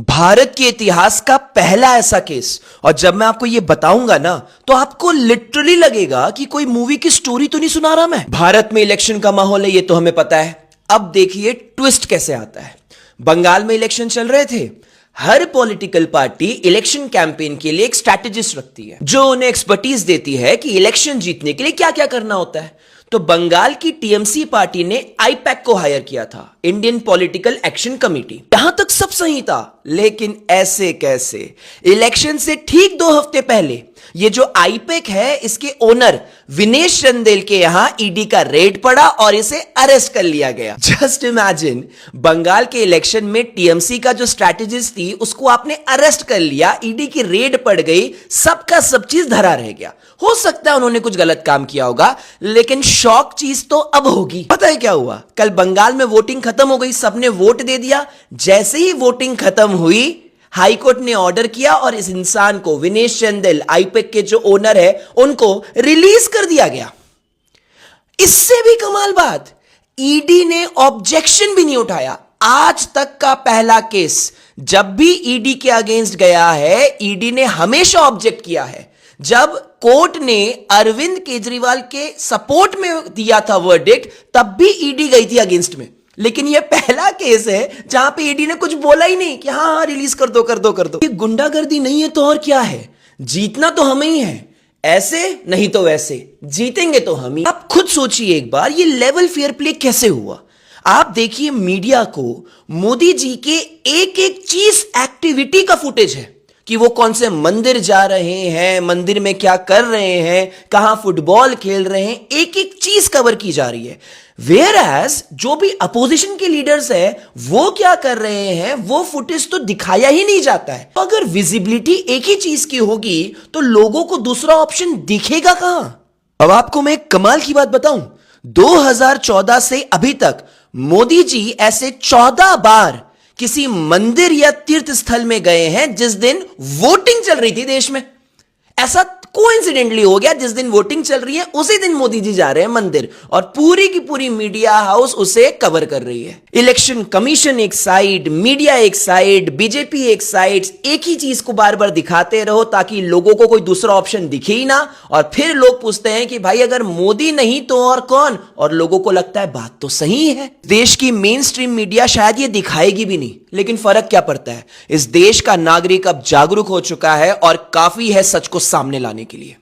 भारत के इतिहास का पहला ऐसा केस। और जब मैं आपको यह बताऊंगा ना तो आपको लिटरली लगेगा कि कोई मूवी की स्टोरी तो नहीं सुना रहा मैं। भारत में इलेक्शन का माहौल है, यह तो हमें पता है। अब देखिए ट्विस्ट कैसे आता है। बंगाल में इलेक्शन चल रहे थे। हर पॉलिटिकल पार्टी इलेक्शन कैंपेन के लिए एक स्ट्रैटेजिस्ट रखती है जो उन्हें एक्सपर्टीज देती है कि इलेक्शन जीतने के लिए क्या क्या करना होता है। तो बंगाल की टीएमसी पार्टी ने आईपैक को हायर किया था, इंडियन पॉलिटिकल एक्शन कमेटी। यहां तक सब सही था, लेकिन ऐसे कैसे इलेक्शन से ठीक 2 हफ्ते पहले ये जो आईपैक है इसके ओनर विनेश चंदेल के यहां ईडी का रेड पड़ा और इसे अरेस्ट कर लिया गया। जस्ट इमेजिन, बंगाल के इलेक्शन में टीएमसी का जो स्ट्रैटेजिस्ट थी उसको आपने अरेस्ट कर लिया, ईडी की रेड पड़ गई, सबका सब चीज धरा रह गया। हो सकता है उन्होंने कुछ गलत काम किया होगा, लेकिन शॉक चीज तो अब होगी। पता है क्या हुआ? कल बंगाल में वोटिंग खत्म हो गई, सबने वोट दे दिया। जैसे ही वोटिंग खत्म हुई, हाईकोर्ट ने ऑर्डर किया और इस इंसान को, विनेश चंदेल, आईपैक के जो ओनर है, उनको रिलीज कर दिया गया। इससे भी कमाल बात, ईडी ने ऑब्जेक्शन भी नहीं उठाया। आज तक का पहला केस, जब भी ईडी के अगेंस्ट गया है, ईडी ने हमेशा ऑब्जेक्ट किया है। जब कोर्ट ने अरविंद केजरीवाल के सपोर्ट में दिया था वर्डिक्ट, तब भी ईडी गई थी अगेंस्ट में। लेकिन यह पहला केस है जहां पे ईडी ने कुछ बोला ही नहीं कि हाँ रिलीज कर दो कर दो कर दो। ये गुंडागर्दी नहीं है तो और क्या है? जीतना तो हमें ही है, ऐसे नहीं तो वैसे जीतेंगे तो हम ही। आप खुद सोचिए एक बार, ये लेवल फेयर प्ले कैसे हुआ। आप देखिए मीडिया को मोदी जी के एक एक चीज, एक्टिविटी का फुटेज है कि वो कौन से मंदिर जा रहे हैं, मंदिर में क्या कर रहे हैं, कहां फुटबॉल खेल रहे हैं, एक एक चीज कवर की जा रही है। वेयर एज जो भी अपोजिशन के लीडर्स हैं वो क्या कर रहे हैं, वो फुटेज तो दिखाया ही नहीं जाता है। तो अगर विजिबिलिटी एक ही चीज की होगी तो लोगों को दूसरा ऑप्शन दिखेगा कहां? अब आपको मैं एक कमाल की बात बताऊं, 2014 से अभी तक मोदी जी ऐसे 14 बार किसी मंदिर या तीर्थ स्थल में गए हैं जिस दिन वोटिंग चल रही थी देश में। ऐसा कोइंसिडेंटली हो गया, जिस दिन वोटिंग चल रही है उसी दिन मोदी जी जा रहे हैं मंदिर, और पूरी की पूरी मीडिया हाउस उसे कवर कर रही है। इलेक्शन कमीशन एक साइड, मीडिया एक साइड, बीजेपी एक साइड, एक ही चीज को बार बार दिखाते रहो ताकि लोगों को कोई दूसरा ऑप्शन दिखे ही ना। और फिर लोग पूछते हैं कि भाई अगर मोदी नहीं तो और कौन? और लोगों को लगता है बात तो सही है। देश की मेन स्ट्रीम मीडिया शायद ये दिखाएगी भी नहीं, लेकिन फर्क क्या पड़ता है? इस देश का नागरिक अब जागरूक हो चुका है और काफी है सच को सामने लाने के लिए।